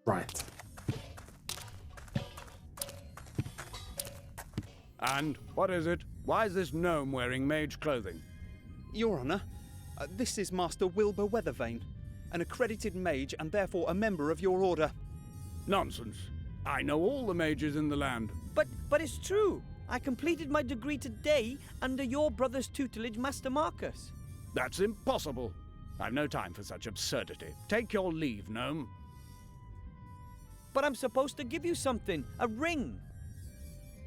Right. And what is it? Why is this gnome wearing mage clothing? Your Honor, this is Master Wilbur Weathervane, an accredited mage and therefore a member of your order. Nonsense. I know all the mages in the land. But it's true. I completed my degree today under your brother's tutelage, Master Marcus. That's impossible. I've no time for such absurdity. Take your leave, gnome. But I'm supposed to give you something. A ring.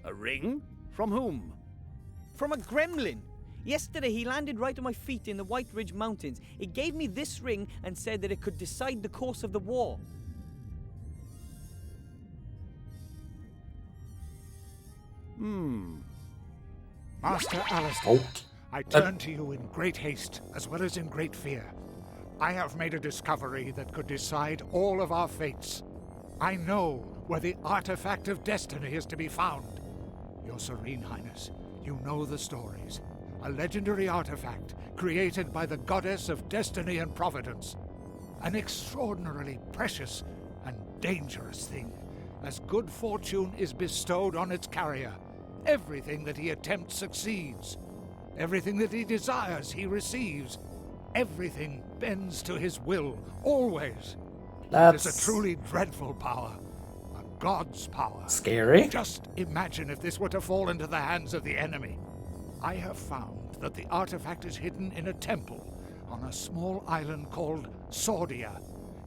A ring? From whom? From a gremlin. Yesterday he landed right on my feet in the White Ridge Mountains. He gave me this ring and said that it could decide the course of the war. Master Alistair, Oh. I turn to you in great haste as well as in great fear. I have made a discovery that could decide all of our fates. I know where the artifact of destiny is to be found. Your Serene Highness, you know the stories. A legendary artifact created by the goddess of destiny and providence. An extraordinarily precious and dangerous thing, as good fortune is bestowed on its carrier. Everything that he attempts succeeds. Everything that he desires he receives. Everything bends to his will, always. It is a truly dreadful power. A god's power. Scary. Just imagine if this were to fall into the hands of the enemy. I have found that the artifact is hidden in a temple on a small island called Sordia.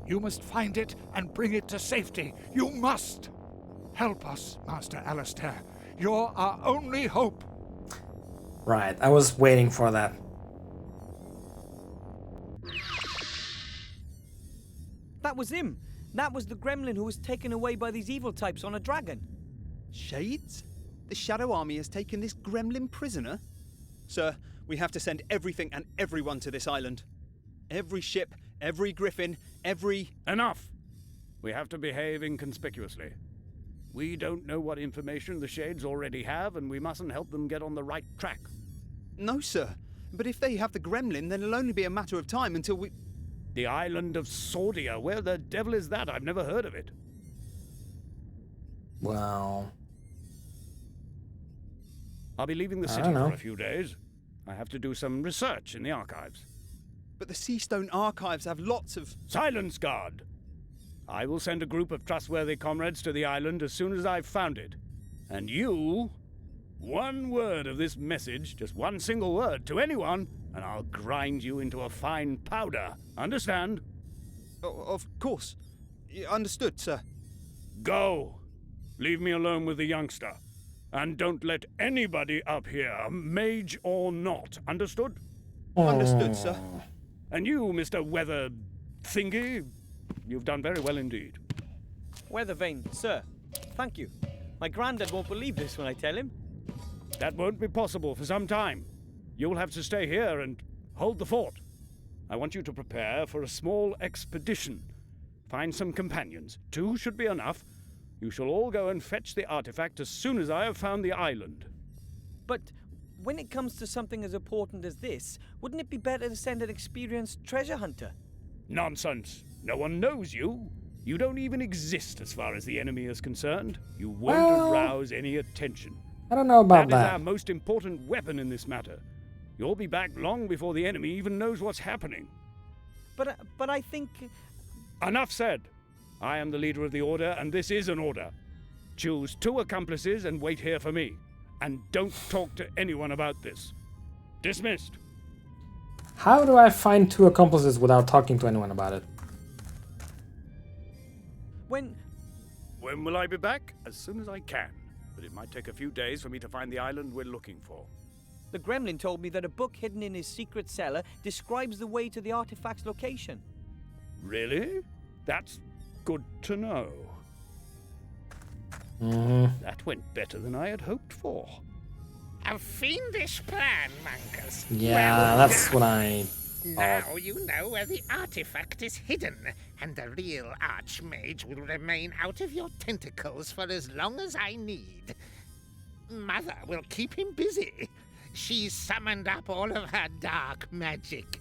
You must find it and bring it to safety. You must! Help us, Master Alistair. You're our only hope. Right, I was waiting for that. That was him. That was the gremlin who was taken away by these evil types on a dragon. Shades? The Shadow Army has taken this gremlin prisoner? Sir, we have to send everything and everyone to this island. Every ship, every griffin, every... Enough! We have to behave inconspicuously. We don't know what information the Shades already have, and we mustn't help them get on the right track. No, sir. But if they have the gremlin, then it'll only be a matter of time until we... The island of Sordia, where the devil is that? I've never heard of it. Well, I'll be leaving the I city don't know. for a few days. I have to do some research in the archives. But the Seastone archives have lots of... Silence, guard! I will send a group of trustworthy comrades to the island as soon as I've found it. And you... One word of this message, just one single word, to anyone, and I'll grind you into a fine powder. Understand? Of course. Understood, sir. Go! Leave me alone with the youngster. And don't let anybody up here, mage or not. Understood? Understood, sir. And you, Mr. Weather Thingy, you've done very well indeed. Weathervane, sir. Thank you. My granddad won't believe this when I tell him. That won't be possible for some time. You'll have to stay here and hold the fort. I want you to prepare for a small expedition. Find some companions. 2 should be enough. You shall all go and fetch the artifact as soon as I have found the island. But when it comes to something as important as this, wouldn't it be better to send an experienced treasure hunter? Nonsense. No one knows you. You don't even exist as far as the enemy is concerned. You won't Well, arouse any attention. I don't know about That is that. our most important weapon in this matter. You'll be back long before the enemy even knows what's happening. But I think... Enough said. I am the leader of the order, and this is an order. Choose 2 accomplices and wait here for me. And don't talk to anyone about this. Dismissed. How do I find 2 accomplices without talking to anyone about it? When When will I be back? As soon as I can. But it might take a few days for me to find the island we're looking for. the gremlin told me that a book hidden in his secret cellar describes the way to the artifact's location. Really? That's good to know. That went better than I had hoped for. A fiendish plan, Mancus. Yeah, Well that's done. what I... Now you know where the artifact is hidden, and the real Archmage will remain out of your tentacles for as long as I need. Mother will keep him busy. She's summoned up all of her dark magic.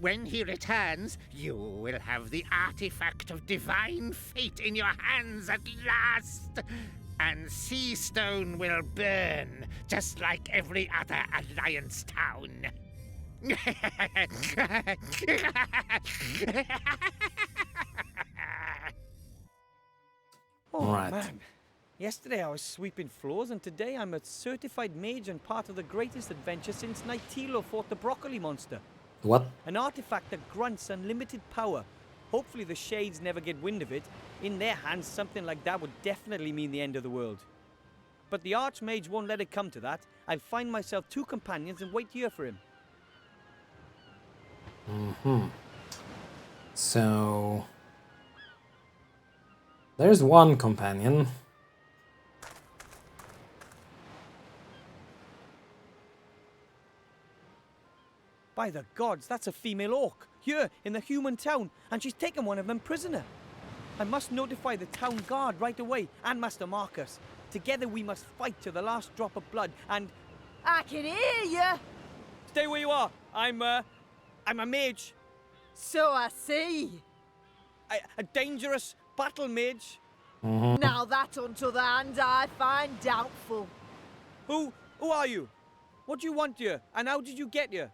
When he returns, you will have the artifact of divine fate in your hands at last. And Seastone will burn, just like every other Alliance town. Oh, Right. man. Yesterday I was sweeping floors, and today I'm a certified mage and part of the greatest adventure since Nightilo fought the broccoli monster. What? An artifact that grants unlimited power. Hopefully the Shades never get wind of it. In their hands, something like that would definitely mean the end of the world. But the Archmage won't let it come to that. I'll find myself 2 companions and wait here for him. So there's one companion. By the gods, that's a female orc, here in the human town, and she's taken one of them prisoner. I must notify the town guard right away, and Master Marcus. Together we must fight to the last drop of blood, and... I can hear you. Stay where you are. I'm a mage. So I see. A dangerous battle mage. Now that, on t'other hand, I find doubtful. Who are you? What do you want here, and how did you get here?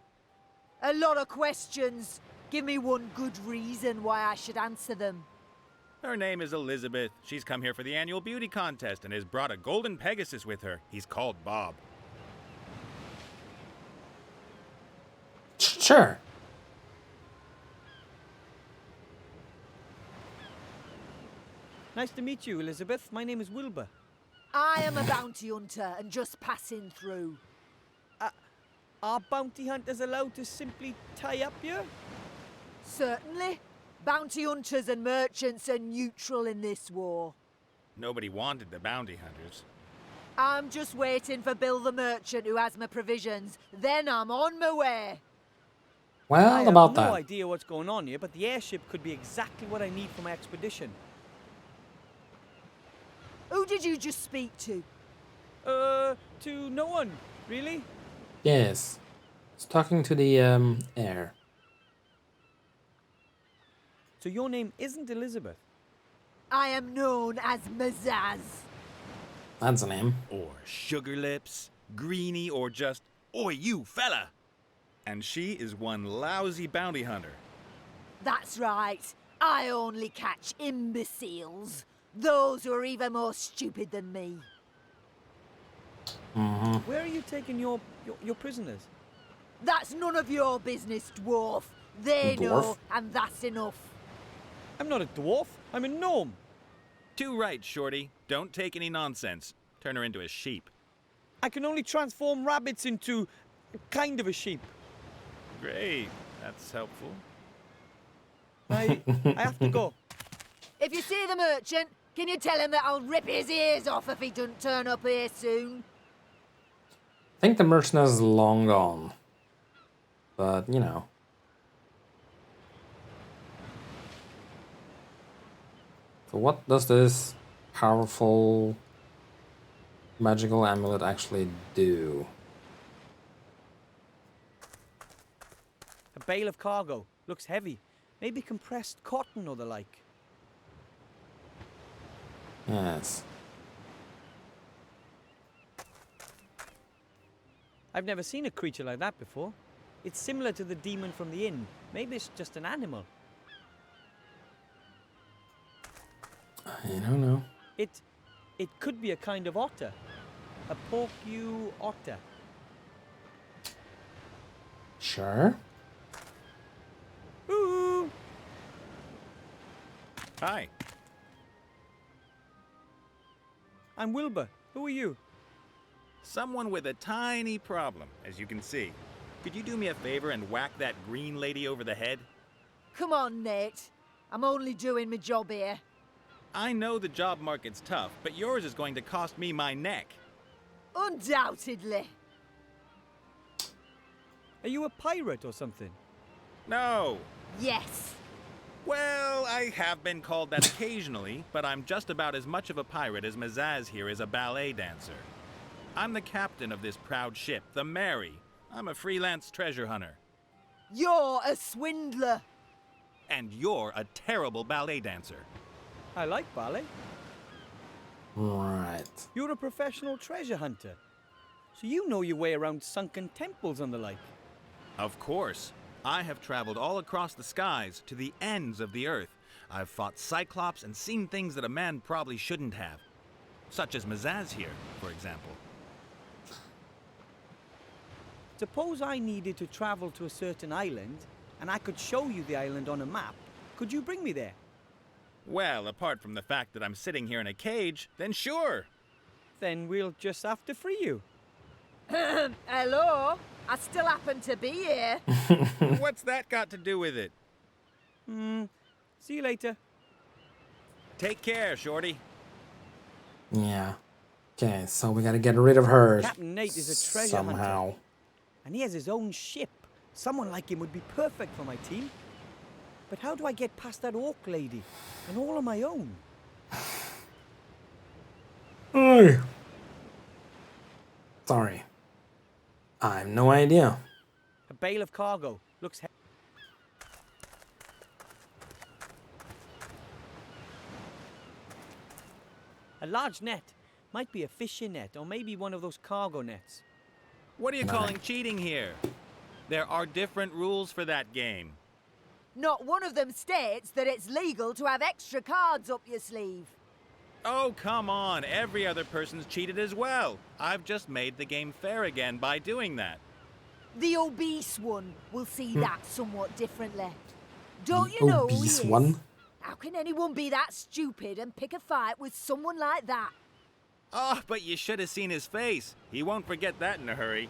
A lot of questions. Give me one good reason why I should answer them. Her name is Elizabeth. She's come here for the annual beauty contest and has brought a golden Pegasus with her. He's called Bob. Sure. Nice to meet you, Elizabeth. My name is Wilbur. I am a bounty hunter and just passing through. Are bounty hunters allowed to simply tie up here? Certainly. Bounty hunters and merchants are neutral in this war. Nobody wanted the bounty hunters. I'm just waiting for Bill the merchant who has my provisions. Then I'm on my way. Well, I about have no that. idea what's going on here, but the airship could be exactly what I need for my expedition. Who did you just speak to? To no one, really? Yes. It's talking to the air. So your name isn't Elizabeth? I am known as Mazaz. That's a name. Or Sugar Lips, Greenie, or just, Oi, you fella! And she is one lousy bounty hunter. That's right. I only catch imbeciles. Those who are even more stupid than me. Where are you taking your prisoners? That's none of your business, dwarf. They Dwarf? know, and that's enough. I'm not a dwarf. I'm a gnome. Too right, Shorty. Don't take any nonsense. Turn her into a sheep. I can only transform rabbits into kind of a sheep. Great. That's helpful. I have to go. If you see the merchant, can you tell him that I'll rip his ears off if he doesn't turn up here soon? I think the merchant is long gone. But, you know. So what does this powerful magical amulet actually do? A bale of cargo. Looks heavy. Maybe compressed cotton or the like. Yes. I've never seen a creature like that before. It's similar to the demon from the inn. Maybe it's just an animal. I don't know. It could be a kind of otter. A porcu otter. Sure. Ooh! Hi. I'm Wilbur. Who are you? Someone with a tiny problem, as you can see. Could you do me a favor and whack that green lady over the head? Come on, Nate. I'm only doing my job here. I know the job market's tough, but yours is going to cost me my neck. Undoubtedly. Are you a pirate or something? No. Yes. Well, I have been called that occasionally, but I'm just about as much of a pirate as Mazaz here is a ballet dancer. I'm the captain of this proud ship, the Mary. I'm a freelance treasure hunter. You're a swindler. And you're a terrible ballet dancer. I like ballet. Right. You're a professional treasure hunter. So you know your way around sunken temples and the like. Of course. I have traveled all across the skies to the ends of the earth. I've fought Cyclops and seen things that a man probably shouldn't have. Such as Mazaz here, for example. Suppose I needed to travel to a certain island, and I could show you the island on a map. Could you bring me there? Well, apart from the fact that I'm sitting here in a cage, then sure. Then we'll just have to free you. Hello? I still happen to be here. What's that got to do with it? See you later. Take care, Shorty. Yeah. Okay, so we gotta get rid of her Captain Nate is a treasure somehow. hunter. And he has his own ship. Someone like him would be perfect for my team. But how do I get past that orc lady? And all on my own? Ugh. Sorry. I have no idea. A bale of cargo. Looks a large net. Might be a fishing net, or maybe one of those cargo nets. What are you calling cheating here? There are different rules for that game. Not one of them states that it's legal to have extra cards up your sleeve. Oh, come on. Every other person's cheated as well. I've just made the game fair again by doing that. The obese one will see that somewhat differently. Don't The you know who he obese is? one? How can anyone be that stupid and pick a fight with someone like that? Oh, but you should have seen his face. He won't forget that in a hurry.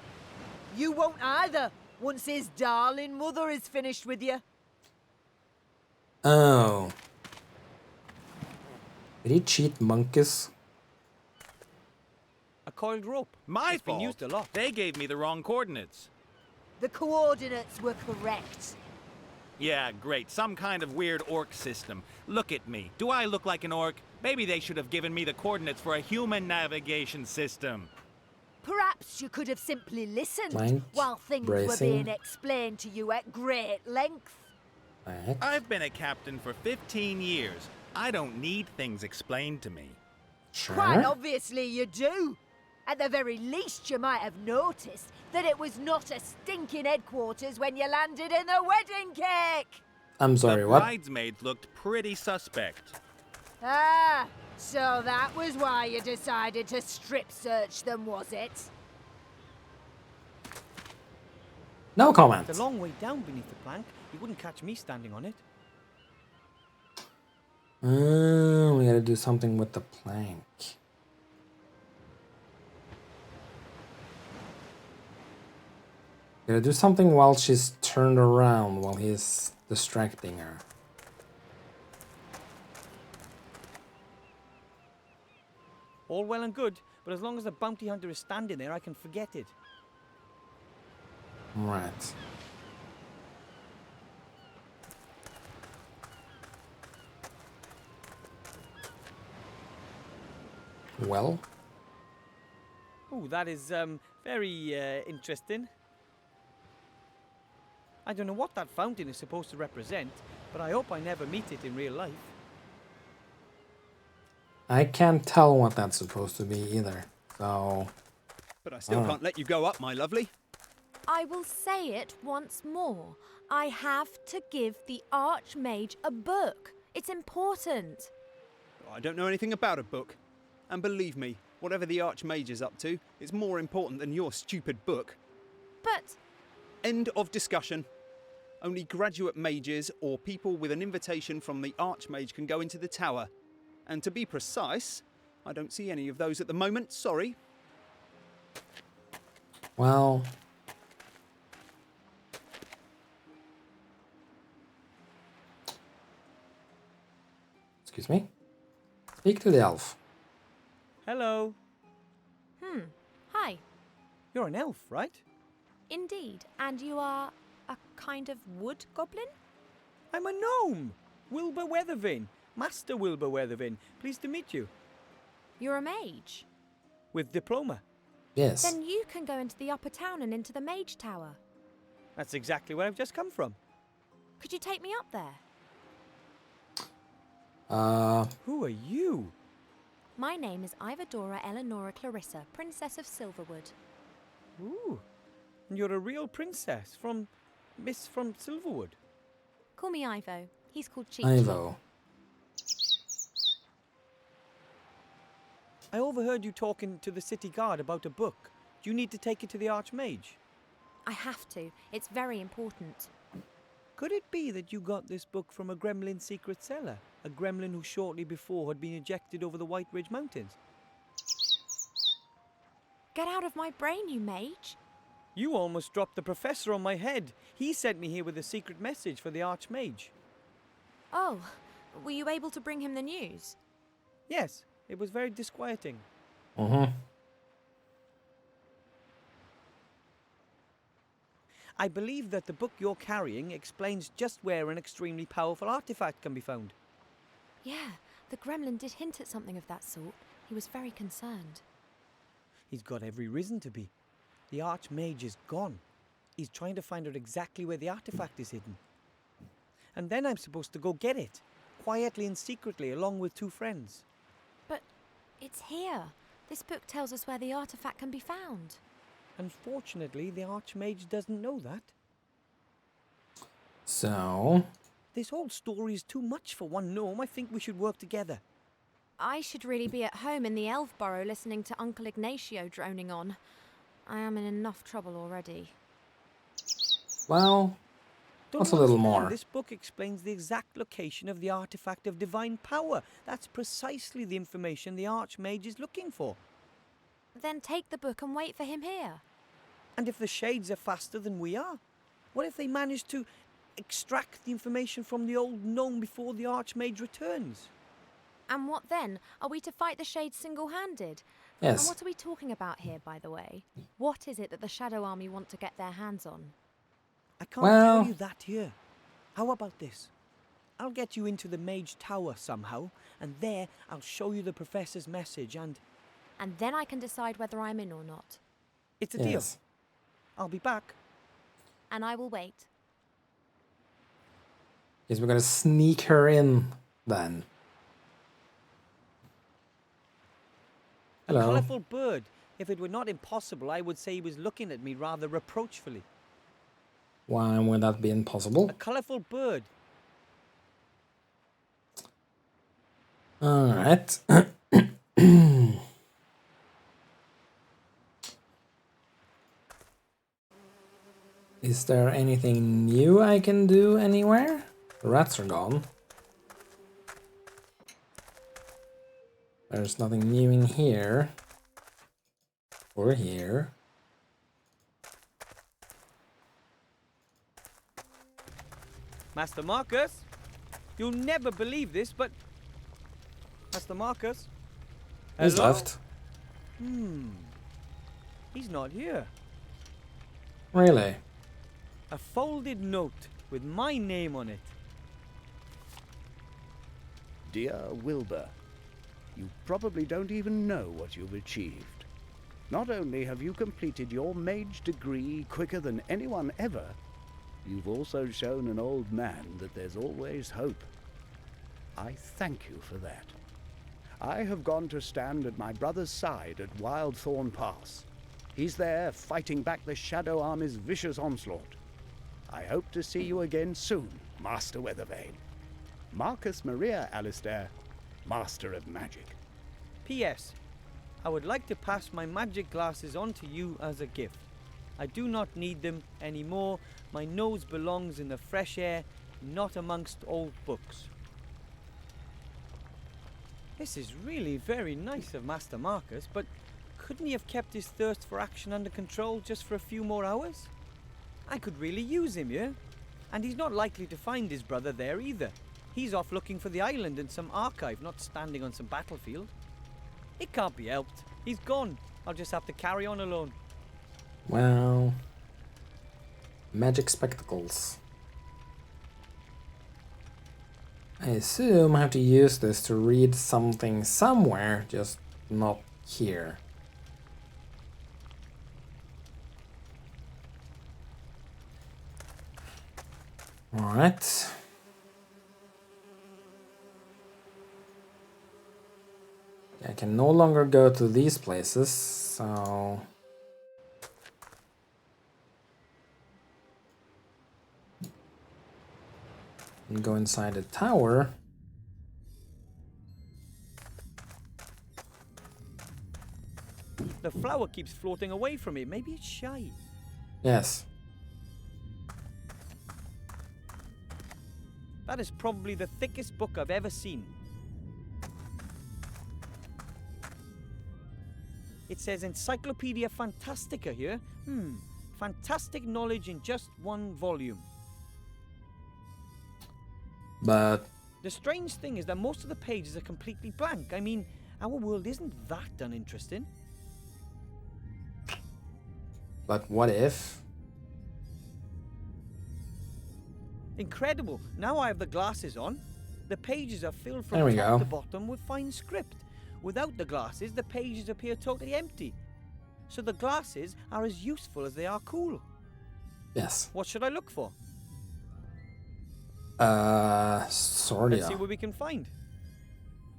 You won't either, once his darling mother is finished with you. Oh. Did he cheat monkeys? A coiled rope. My It's been fault. used a lot. They gave me the wrong coordinates. The coordinates were correct. Yeah, great. Some kind of weird orc system. Look at me. Do I look like an orc? Maybe they should have given me the coordinates for a human navigation system. Perhaps you could have simply listened Flank, while things were bracing. being explained to you at great length. The heck? I've been a captain for 15 years. I don't need things explained to me. Quite Sure. obviously you do. At the very least, you might have noticed that it was not a stinking headquarters when you landed in the wedding cake. I'm sorry, The what? bridesmaids looked pretty suspect. Ah, so that was why you decided to strip search them, was it? No comment. It's a long way down beneath the plank. You wouldn't catch me standing on it. We gotta do something with the plank. Gotta do something while she's turned around, while he's distracting her. All well and good, but as long as the bounty hunter is standing there, I can forget it. Right. Well, Oh, that is very interesting. I don't know what that fountain is supposed to represent, but I hope I never meet it in real life. I can't tell what that's supposed to be either. So, But I still can't let you go up, my lovely. I will say it once more. I have to give the Archmage a book. It's important. I don't know anything about a book. And believe me, whatever the Archmage is up to, it's more important than your stupid book. But End of discussion. Only graduate mages or people with an invitation from the Archmage can go into the tower. And to be precise, I don't see any of those at the moment, sorry. well. Excuse me? Speak to the elf. Hello. hi, You're an elf, right? indeed. And you are a kind of wood goblin? I'm a gnome. Wilbur Weathervane. Master Wilbur Weathervane. Pleased to meet you. You're a mage. With diploma. Yes. Then you can go into the upper town and into the mage tower. That's exactly where I've just come from. Could you take me up there? Who are you? My name is Ivadora Eleonora Clarissa, Princess of Silverwood. Ooh, and you're a real princess from Silverwood. Call me Ivo. He's called Cheech. Ivo. I overheard you talking to the city guard about a book. Do you need to take it to the Archmage? I have to. It's very important. Could it be that you got this book from a gremlin secret cellar? A gremlin who shortly before had been ejected over the White Ridge Mountains? Get out of my brain, you mage. You almost dropped the professor on my head. He sent me here with a secret message for the Archmage. Oh, were you able to bring him the news? Yes, it was very disquieting. I believe that the book you're carrying explains just where an extremely powerful artifact can be found. Yeah, the gremlin did hint at something of that sort. He was very concerned. He's got every reason to be. The Archmage is gone. He's trying to find out exactly where the artifact is hidden. And then I'm supposed to go get it, quietly and secretly, along with 2 friends. But it's here. This book tells us where the artifact can be found. Unfortunately, the Archmage doesn't know that. So... This whole story is too much for one gnome. I think we should work together. I should really be at home in the Elf Burrow listening to Uncle Ignacio droning on. I am in enough trouble already. Well, Don't what's you a little understand? more? This book explains the exact location of the artifact of divine power. That's precisely the information the Archmage is looking for. Then take the book and wait for him here. And if the Shades are faster than we are? What if they manage to extract the information from the old gnome before the Archmage returns? And what then? Are we to fight the Shades single-handed? Yes. And what are we talking about here, by the way? What is it that the Shadow Army want to get their hands on? I can't Well- tell you that here. How about this? I'll get you into the Mage Tower somehow, and there I'll show you the Professor's message, and And then I can decide whether I'm in or not. it's a deal. Yes. I'll be back. And I will wait. Guess we're gonna sneak her in then. A Hello. colourful bird. If it were not impossible, I would say he was looking at me rather reproachfully. Why would that be impossible? A colourful bird. Alright. Is there anything new I can do anywhere? The rats are gone. There's nothing new in here. Or here. Master Marcus? You'll never believe this, but... Master Marcus? He's Hello? left. He's not here. Really? A folded note with my name on it. Dear Wilbur, you probably don't even know what you've achieved. Not only have you completed your mage degree quicker than anyone ever, you've also shown an old man that there's always hope. I thank you for that. I have gone to stand at my brother's side at Wildthorn Pass. He's there fighting back the Shadow Army's vicious onslaught. I hope to see you again soon, Master Weathervane. Marcus Maria Alistair, Master of Magic. P.S. I would like to pass my magic glasses on to you as a gift. I do not need them anymore. My nose belongs in the fresh air, not amongst old books. This is really very nice of Master Marcus, but couldn't he have kept his thirst for action under control just for a few more hours? I could really use him, yeah? And he's not likely to find his brother there either. He's off looking for the island in some archive, not standing on some battlefield. It can't be helped. He's gone. I'll just have to carry on alone. Well... Magic spectacles. I assume I have to use this to read something somewhere, just not here. Alright. I can no longer go to these places, so... and go inside the tower. The flower keeps floating away from me. Maybe it's shy. Yes. That is probably the thickest book I've ever seen. It says Encyclopedia Fantastica here. Fantastic knowledge in just one volume. But... The strange thing is that most of the pages are completely blank. I mean, our world isn't that uninteresting. But what if? Incredible. Now I have the glasses on. The pages are filled There from we top go. to bottom with fine script. Without the glasses, the pages appear totally empty. So the glasses are as useful as they are cool. Yes. What should I look for? Sordia. Let's see what we can find.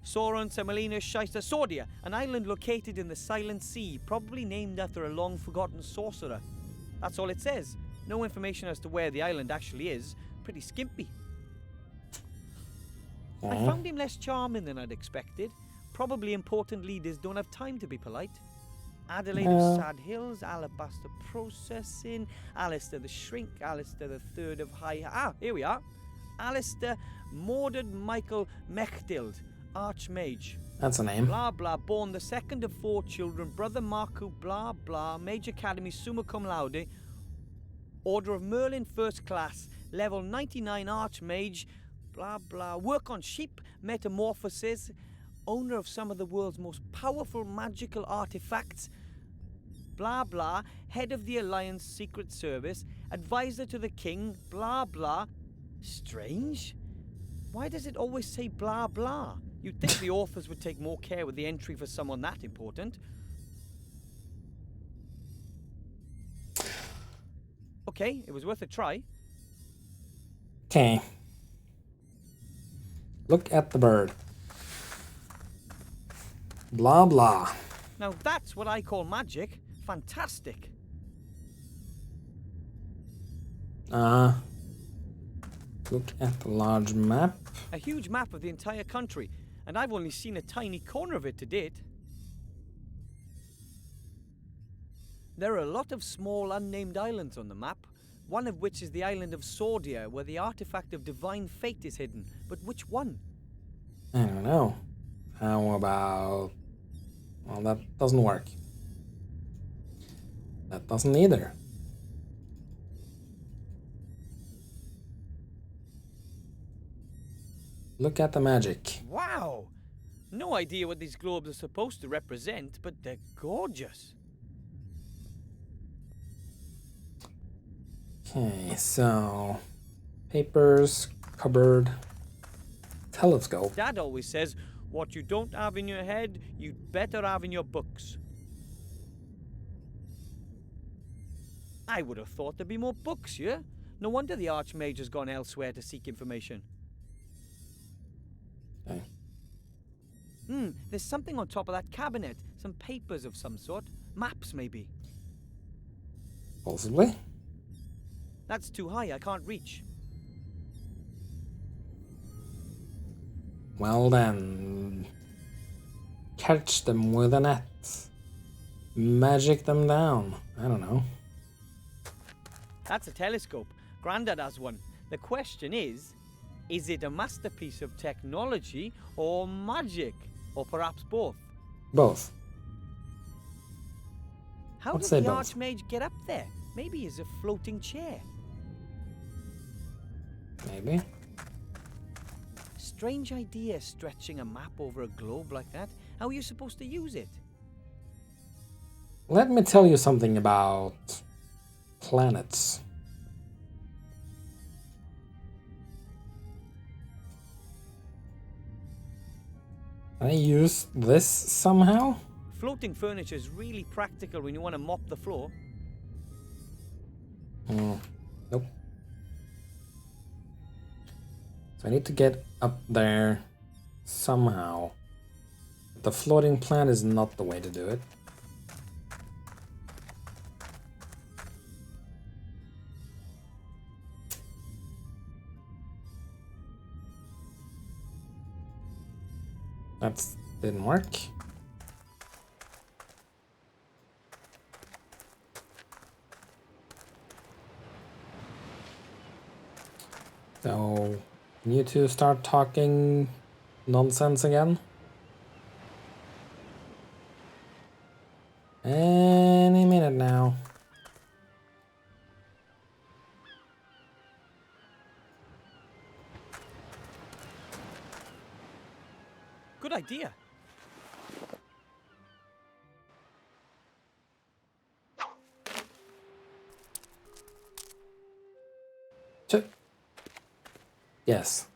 Sauron, Semolina, Shysta, Sordia, an island located in the Silent Sea, probably named after a long-forgotten sorcerer. That's all it says. No information as to where the island actually is. Pretty skimpy. I found him less charming than I'd expected. Probably important leaders don't have time to be polite. Adelaide of Sad Hills, Alabaster Processing, Alistair the Shrink, Alistair the Third of High... Ah, here we are. Alistair Mordred Michael Mechtild, Archmage. That's a name. Blah blah, born the second of 4 children, brother Marku, blah blah, Mage Academy, summa cum laude, Order of Merlin, first class, level 99 Archmage, blah blah, work on sheep, metamorphosis, owner of some of the world's most powerful magical artifacts, blah blah, head of the Alliance Secret Service, advisor to the king, blah blah. Strange? Why does it always say blah blah? You'd think the authors would take more care with the entry for someone that important. Okay, it was worth a try. Okay. Look at the bird. Blah blah. Now that's what I call magic. Fantastic. Look at the large map. A huge map of the entire country, and I've only seen a tiny corner of it to date. There are a lot of small unnamed islands on the map, one of which is the island of Sordia, where the artifact of divine fate is hidden. But which one? I don't know. How about... Well, that doesn't work. That doesn't either. Look at the magic. Wow! No idea what these globes are supposed to represent, but they're gorgeous. Okay, so... Papers, cupboard, telescope. Dad always says, what you don't have in your head, you'd better have in your books. I would have thought there'd be more books here. No wonder the Archmage has gone elsewhere to seek information. Okay. There's something on top of that cabinet. Some papers of some sort. Maps, maybe. Possibly. That's too high, I can't reach. Well then... Catch them with a net. Magic them down. I don't know. That's a telescope. Grandad has one. The question is it a masterpiece of technology or magic? Or perhaps both? Both. How I'd did say the both. Archmage get up there? Maybe as a floating chair. Maybe. Strange idea, stretching a map over a globe like that. How are you supposed to use it? Let me tell you something about planets. Can I use this somehow? Floating furniture is really practical when you want to mop the floor. Nope. So I need to get up there somehow. The floating plant is not the way to do it. That didn't work. So, you two start talking nonsense again? Any minute now. Good idea. Yes.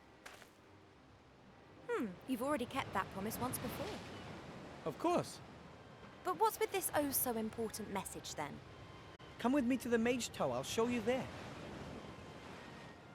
You've already kept that promise once before. Of course. But what's with this oh so important message then? Come with me to the Mage Tower. I'll show you there.